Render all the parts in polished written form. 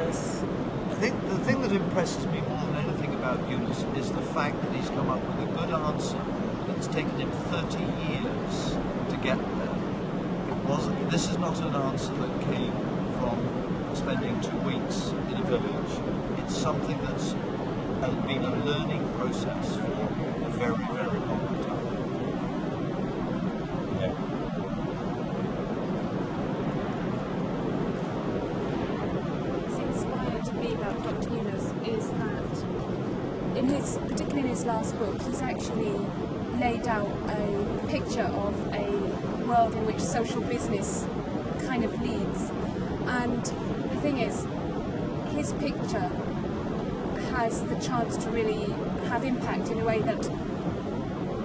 I think the thing that impresses me more than anything about Yunus is the fact that he's come up with a good answer that's taken him 30 years to get there. This is not an answer that came from spending 2 weeks in a village. It's something that's been a learning process for a very, very long time. Yeah. What's inspired me about Dr. Yunus is that, particularly in his last book, he's actually laid out a picture of a world in which social business kind of leads. And the thing is, his picture has the chance to really have impact in a way that,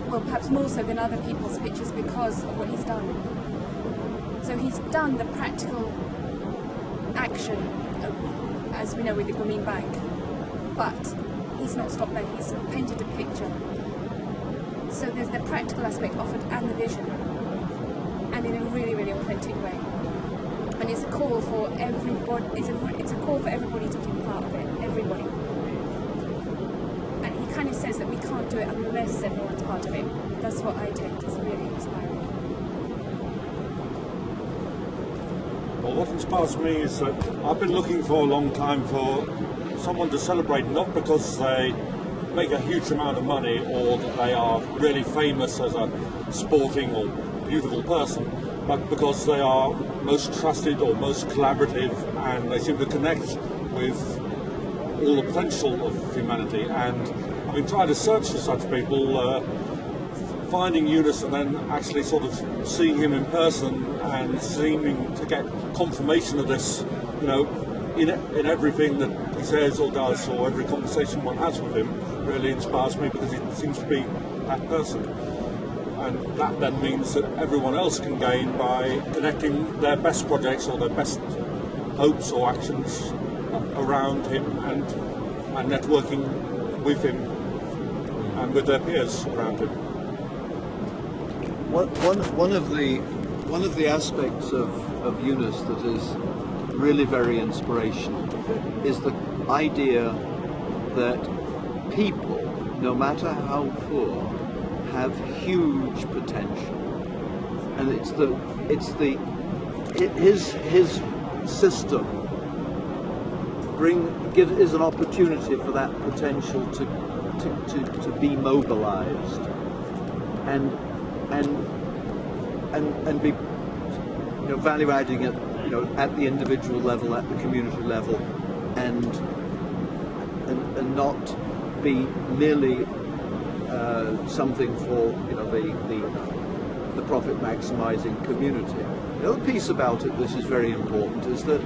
well, perhaps more so than other people's pictures because of what he's done. So he's done the practical action, as we know with the Grameen Bank, but he's not stopped there. He's painted a picture. So there's the practical aspect offered and the vision, and in a really, really authentic way. And it's a call for everybody. It's a call for everybody to be part of it. Everybody. And he kind of says that we can't do it unless everyone's part of it. That's what I take. It's really inspiring. Well, what inspires me is that I've been looking for a long time for someone to celebrate, not because they make a huge amount of money or that they are really famous as a sporting or beautiful person, but because they are most trusted or most collaborative, and they seem to connect with all the potential of humanity. And I've been trying to search for such people, finding Yunus and then actually sort of seeing him in person and seeming to get confirmation of this, you know, in everything that he says or does, or every conversation one has with him really inspires me, because he seems to be that person. And that then means that everyone else can gain by connecting their best projects or their best hopes or actions around him, and networking with him and with their peers around him. One of the aspects of Yunus that is really very inspirational is the idea that people, no matter how poor, have huge potential, and his system is an opportunity for that potential to be mobilized and be, you know, value adding it, you know, at the individual level, at the community level, and not be merely something for, you know, the profit maximizing community. The other piece about it that is very important is that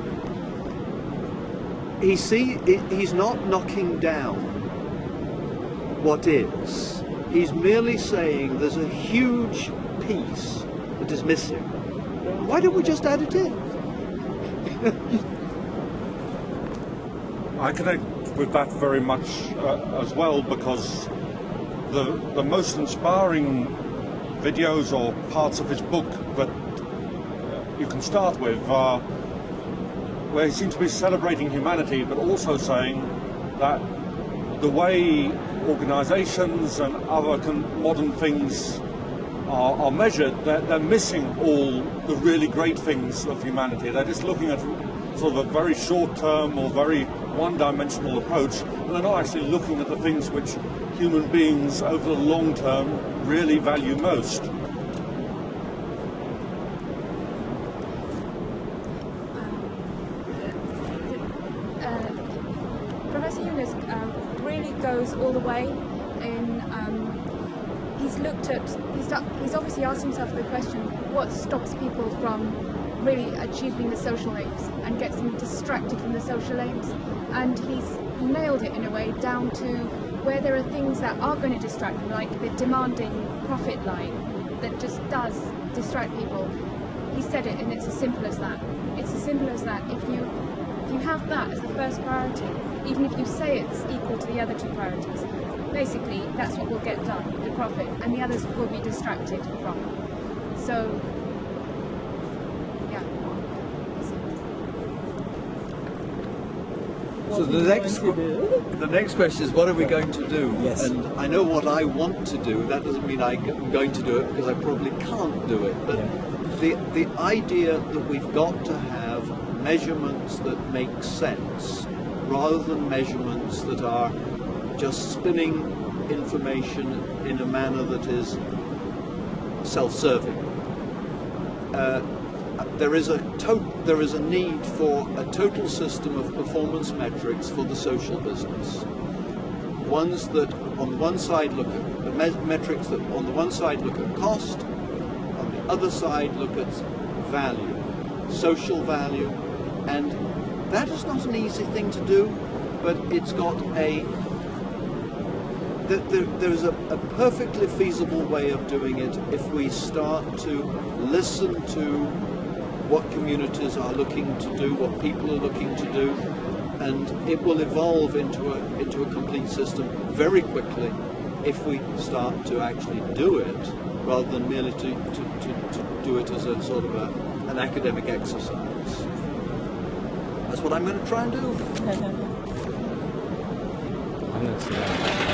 he's not knocking down what is. He's merely saying there's a huge piece that is missing. Why don't we just add it in? I connect with that very much as well, because the most inspiring videos or parts of his book that you can start with are where he seems to be celebrating humanity, but also saying that the way organizations and other modern things are measured, they're missing all the really great things of humanity. They're just looking at sort of a very short-term or very one-dimensional approach, and they're not actually looking at the things which human beings over the long term really value most. Professor Yunus really goes all the way in. He's obviously asked himself the question, what stops people from really achieving the social aims and gets them distracted from the social aims? And he's nailed it in a way down to where there are things that are going to distract them, like the demanding profit line that just does distract people. He said it, and it's as simple as that. It's as simple as that. If you have that as the first priority, even if you say it's equal to the other two priorities, basically that's what will get done, the profit, and the others will be distracted from. So, yeah. So the next question is, what are we going to do? Yes. And I know what I want to do. That doesn't mean I'm going to do it, because I probably can't do it. But the idea that we've got to have measurements that make sense, rather than measurements that are just spinning information in a manner that is self-serving. There is a need for a total system of performance metrics for the social business. Ones that on one side look at metrics that on the one side look at cost, on the other side look at value, social value, and that is not an easy thing to do, but it's got there's a perfectly feasible way of doing it if we start to listen to what communities are looking to do, what people are looking to do, and it will evolve into a complete system very quickly if we start to actually do it, rather than merely to do it as a sort of an academic exercise. That's what I'm going to try and do. I'm going to see that.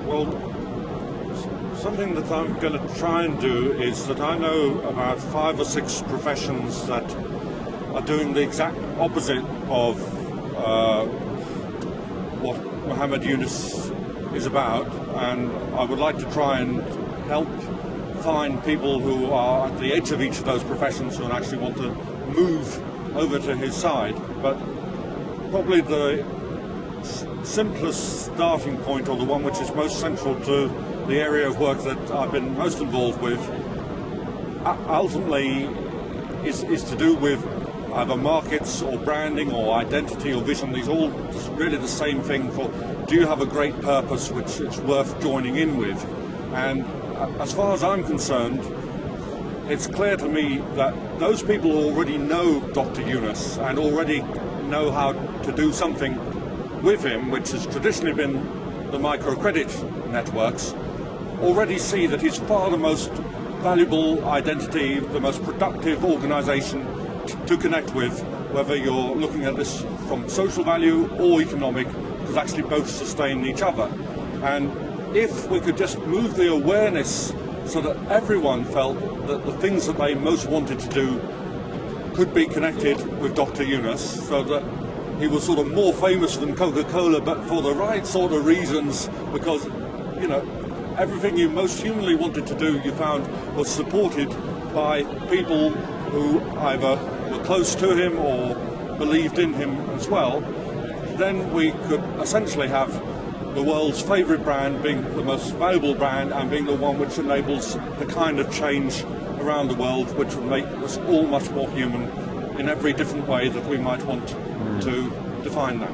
Well, something that I'm going to try and do is that I know about 5 or 6 professions that are doing the exact opposite of what Muhammad Yunus is about, and I would like to try and help find people who are at the edge of each of those professions who actually want to move over to his side. But probably the simplest starting point, or the one which is most central to the area of work that I've been most involved with, ultimately is to do with either markets or branding or identity or vision. These are all really the same thing. For do you have a great purpose which it's worth joining in with? And as far as I'm concerned, it's clear to me that those people who already know Dr. Yunus and already know how to do something with him, which has traditionally been the microcredit networks, already see that he's far the most valuable identity, the most productive organisation to connect with, whether you're looking at this from social value or economic, because actually both sustain each other. And if we could just move the awareness so that everyone felt that the things that they most wanted to do could be connected with Dr. Yunus, so that he was sort of more famous than Coca-Cola, but for the right sort of reasons, because, you know, everything you most humanly wanted to do, you found, was supported by people who either were close to him or believed in him as well. Then we could essentially have the world's favourite brand being the most valuable brand, and being the one which enables the kind of change around the world which would make us all much more human in every different way that we might want to define that.